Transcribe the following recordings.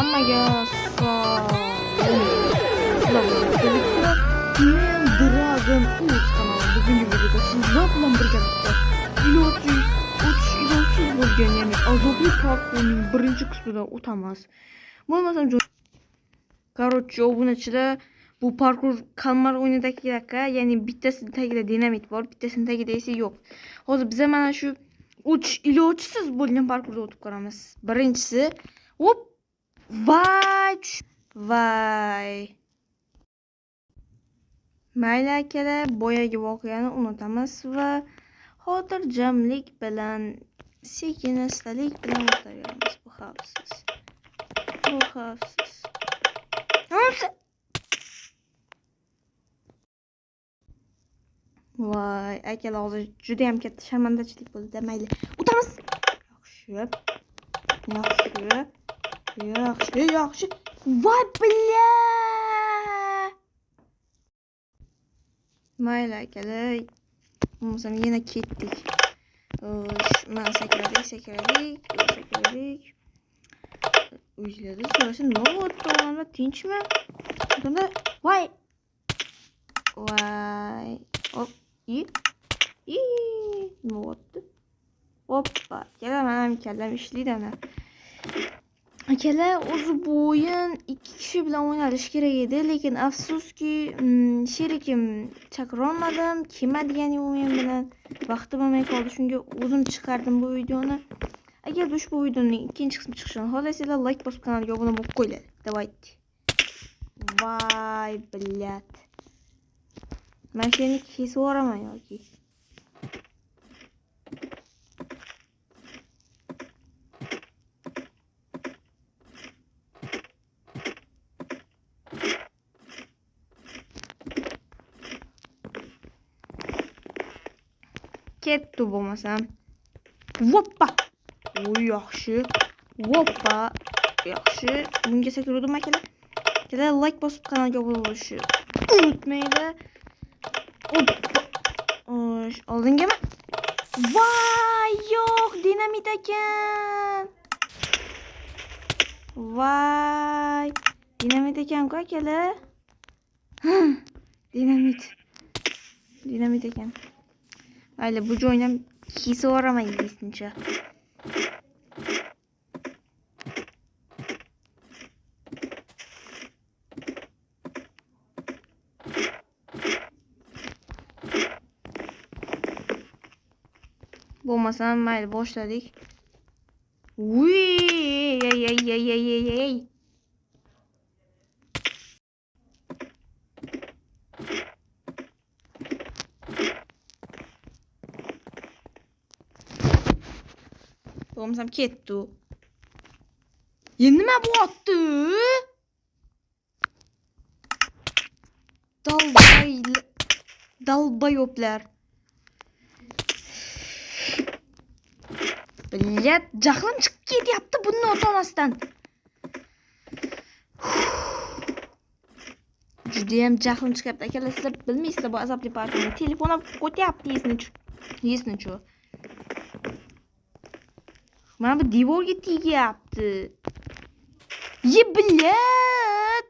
Hammaga salom. Sizlar men Dragon Uz kanali bugungi videoda sizlar bilan birgalikda ilojsiz bo'lgan, ya'ni azobli parkurning birinchi qismidan o'tamiz. Bo'lmasam короче, obunachilar, bu parkur kalmar o'yinidagiga, ya'ni bittasini tagida dinamit bor, bittasini tagida esa yo'q. Hozir biz mana shu 3 ilojsiz bo'lgan parkurda o'tib ko'ramiz. Birinchisi, hop, vay. Mayli akalar, boyagi voqeani unutamiz va xotirjamlik bilan, sekin-astalik bilan o'taveramiz. Bu xavfsiz. Voy, akalar, hozir juda ham katta sharmandachilik bo'ldi. Mayli, o'tamiz. Yaxshi. Voy, billa. Mayli akalar, bo'lmasam yana ketdik. Mana sakradik. Uylarda so'rashin, nima bo'ldi? To'g'rimi, tinchmi? Bunda voy. Hop, nima bo'ldi? Hoppa, akalar, men kallam ishlaydi ana. Akalar, o'zi bu o'yin 2 kishi bilan o'ynalish kerak edi, lekin afsuski sherigim chaqirolmadim. Kelmadi o'yin bilan. Vaqtim bo'lmay qoldi. Shunga o'zim chiqardim bu videoni. Agar ushbu videoning ikkinchi qismi chiqishini xohlasanglar, like bosib kanalga obuna bo'lib qo'yinglar. Давайте. Voy, blat. Men seni kesib yuboraman yoki. Ketdi bo'lmasam. Voppa. Yaxshi. Voppa. Yaxshi. Bunga sakradim akalar. Akalar, like bosib kanalga obuna bo'lishni unutmanglar. Hoppa. Oldingami? Voy, yo'q, dinamit ekan. Voy, dinamit ekan-ku akalar. Dinamit ekan. Mayli, bu joyni ham kesib yuboraman yesincha. Bo'lmasam, mayli, boshladik. Ey. Bo'lmasam ketdi. Endi nima bo'pti? Dalbayoplar. Billat, jahlim chiqib ketyapti bunni o'tamasdan. Juda ham jahlim chiqyapti. Akalar, sizlar bilmaysizlar bu azobli parkurni. Telefonim qo'tyapti esni-chu. Mana bu devorga tegyapti. Billat.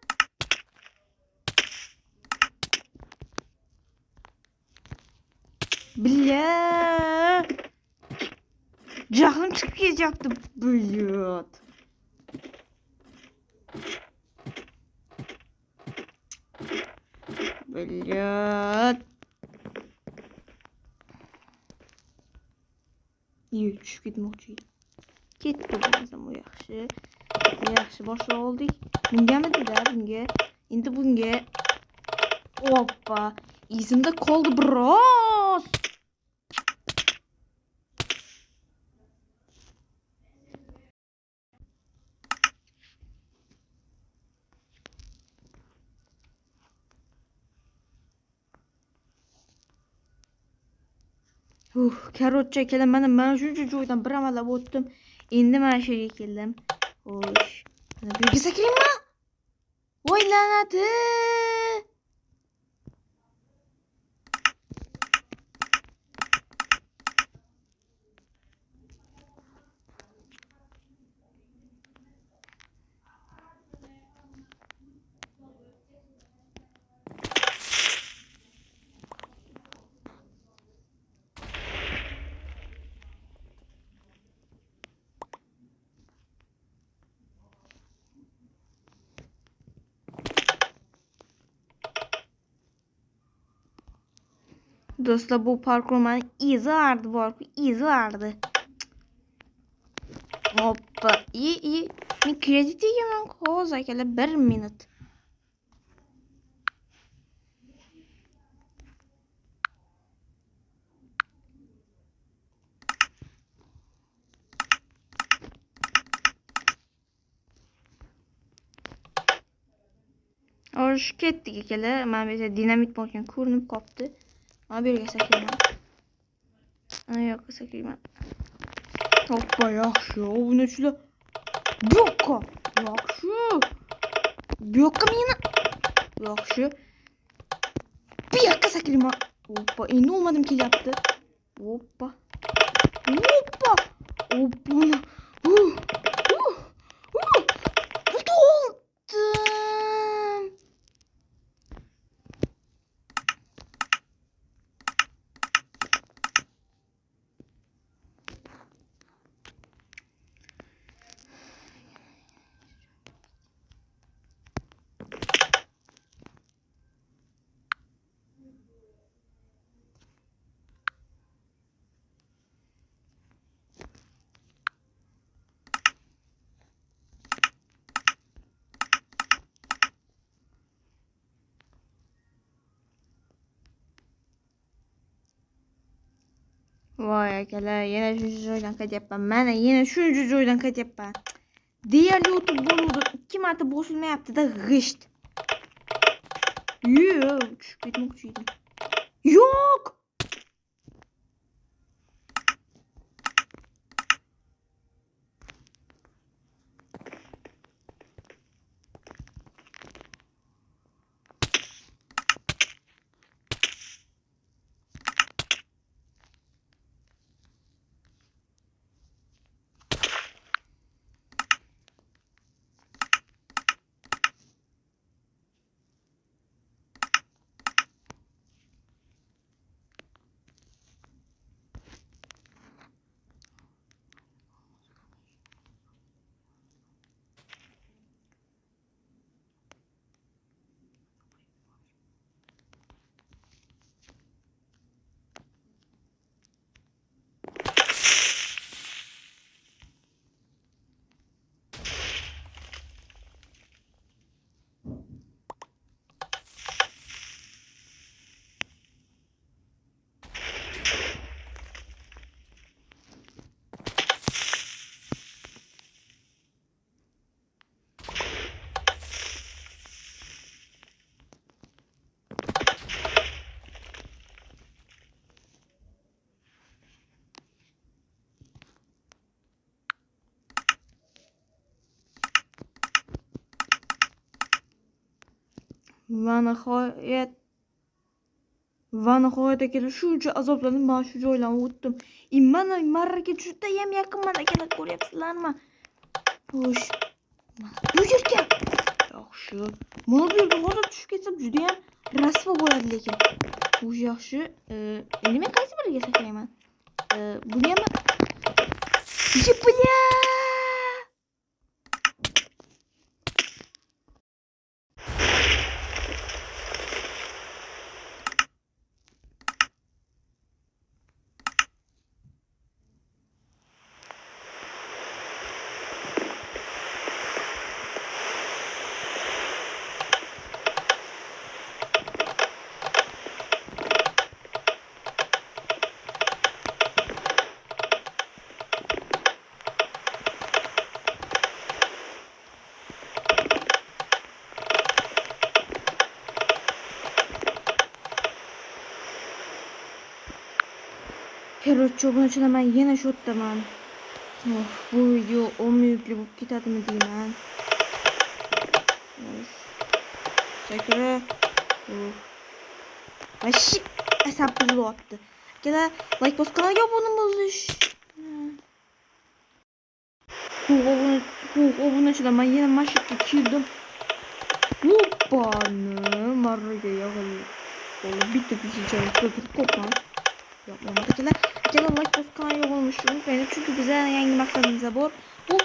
Billat. Jahlim chiqib ketyapti, billat. Tushib ketmoqchi edim. Ketdi bo'lmasam, u yaxshi boshlab oldik. Bunga. Endi bunga. Hoppa. Esimda qoldi biroz. Короче, akalar, mana shuncha joydan bir amallab o'tdim. Endi mana shu yerga keldim. Xo'sh. Mana bu yerga sakraymi? Voy la'nati. Do'stlar, bu parkurman izi vardı, bu parkur izi vardı. Hoppa, iyi. Men kredit egaman hozir akalar 1 minut. Oruç ketdik akalar. Men bu yerda dinamit bor ekan, ko'rinib qopti. Mana bu yerga saklayman. Ana yoqqa saklayman. Hoppa, yaxshi. Obunachilar. Bu yoqqa. Yaxshi. Bu yoqqa meni. Yaxshi. Bu yoqqa saklayman. Hoppa, endi olmadim kelyapti. Hoppa. Hoppa. Hoppa. Uh. Oldim. Voy akalar, yana shuncha joydan qaytyapman. Mana yana shuncha joydan qaytyapman. Deyarli o'tib bo'ldi. 2 marta bosilmayapti-da, g'isht. Tushib ketmoqchi edim. Yo'q! Va nihoyat akalar, shuncha azoblanib mana shu joylarni o'tdim. Mana marraga judayam yaqinman akalar, ko'ryapsizlarmi? Xo'sh. Bu yerga. Yaxshi. Mana bu yerga hozir tushib ketsam judayam rasvo bo'ladi lekin. Xo'sh, yaxshi. Endi men qaysi biriga saklayman? Buni ham. Yipya! Короче, obunachilar, men yana shu yerdaman. Bu video 10 minutlik bo'lib ketadimi deyman. Sakra. Vashi asab buzilyapti. Akalar, like bosib kanalga obuna bo'lish. Obunachilar, men yana mashqqa keldim. Hoppani marraga yog'ildi. Bitta joy turib qo'yman. Yapmamda akalar, like bosib kanalga obuna bo'lishni unutmang, chunki bizning yangi maqsadimiz bor. Bu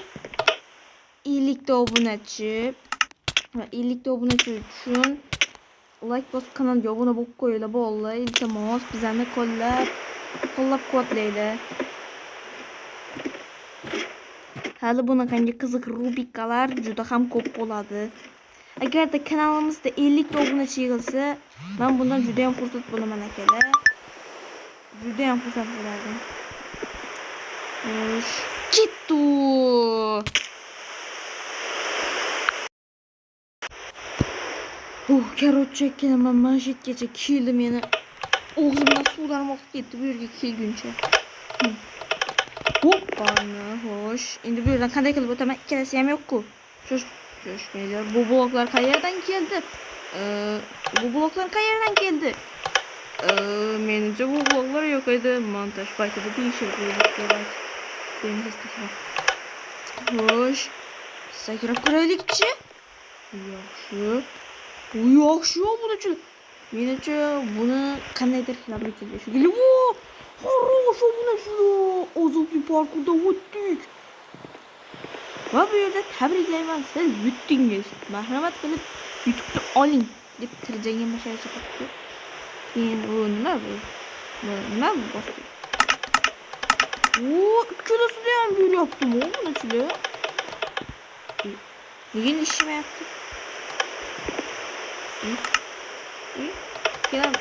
50 ta obunachi va 50 ta obunachi uchun like bosib kanalga obuna bo'lib qo'yinglar bolalar. Iltimos bizlarni qo'llab-quvvatlaydi. Hali bunaqangi qiziq rubrikalar juda ham ko'p bo'ladi. Agarda kanalimizda 50 ta obunachi yig'ilsa, men bundan juda ham xursand bo'laman akalar. Juda ham xursand bo'lardim. Xo'sh, ketdi. Короче, kelaman manjetgacha keldi meni. Og'zimdan suvlarim oqib ketdi bu yerga kelguncha. Hoppani, xo'sh. Endi bu yerdan qanday qilib o'taman? Ikkalasi ham yo'q-ku. Shoshmanglar. Bu bloklar qayerdan keldi? Bu bloklar qayerdan keldi? Menimcha bu bloklar yo'q edi. Montaj paytida deyishib qo'yish kerak. Xo'sh. Sakrab ko'raylikchi. Yaxshi. Bu yaxshi bunachi. Menimcha buni qandaydir qilib o'tirish kerak. Хорош bunachi. Azobli parkurda o'tdik. Va bu yerda tabriklayman, siz yutdingiz. Marhamat qilib YouTube'da oling deb tirjangan mashayiq chiqibdi. Keyin u nima bu? Nima bu? Ikkalasida ham yuryaptimi bunachilar? Nega ishlayapti? Keyin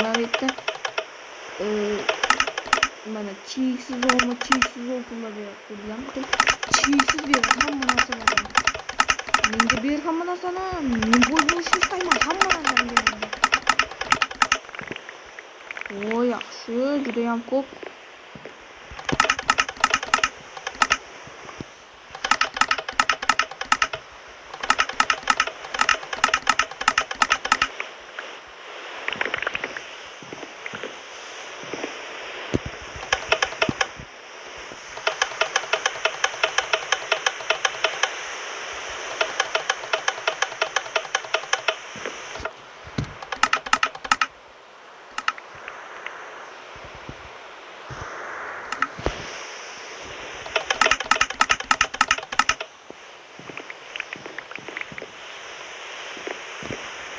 mana bu yerda mana cheksiz oltinlar beryaptilar. Cheksiz ber hamma narsalarni. Menga ber hamma narsani. Men bo'y bo'lishni istayman hamma narsani ber. Yaxshi, juda ham ko'p.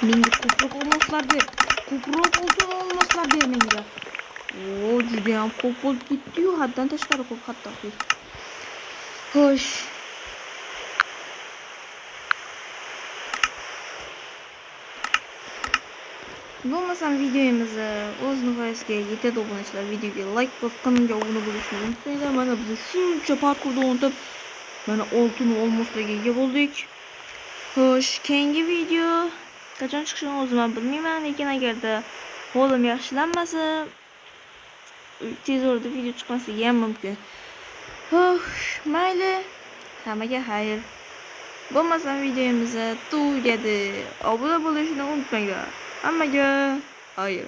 Menga ko'proq olmoslar ber. Ko'proq oltin olmoslar ber menga. Juda ham ko'p bo'lib ketdi-yu, haddan tashqari ko'p hatto. Xo'sh. Bo'lmasam videomizni o'z nihoyasiga yetadi obunachilar. Videoga like bosib, kanalga obuna bo'lishni unutmanglar. Mana biz shuncha parkurda o'tib, mana oltin olmoslarga ega bo'ldik. Xo'sh, keyingi video qachon chiqishini o'zim ham bilmayman, lekin agarda holim yaxshilanmasa, tez orada video chiqmasligi ham mumkin. Xo'sh, mayli. Hammaga xayr. Bo'lmasam videomizni tugadi. Obuna bo'lishni unutmanglar. Hammaga xayr.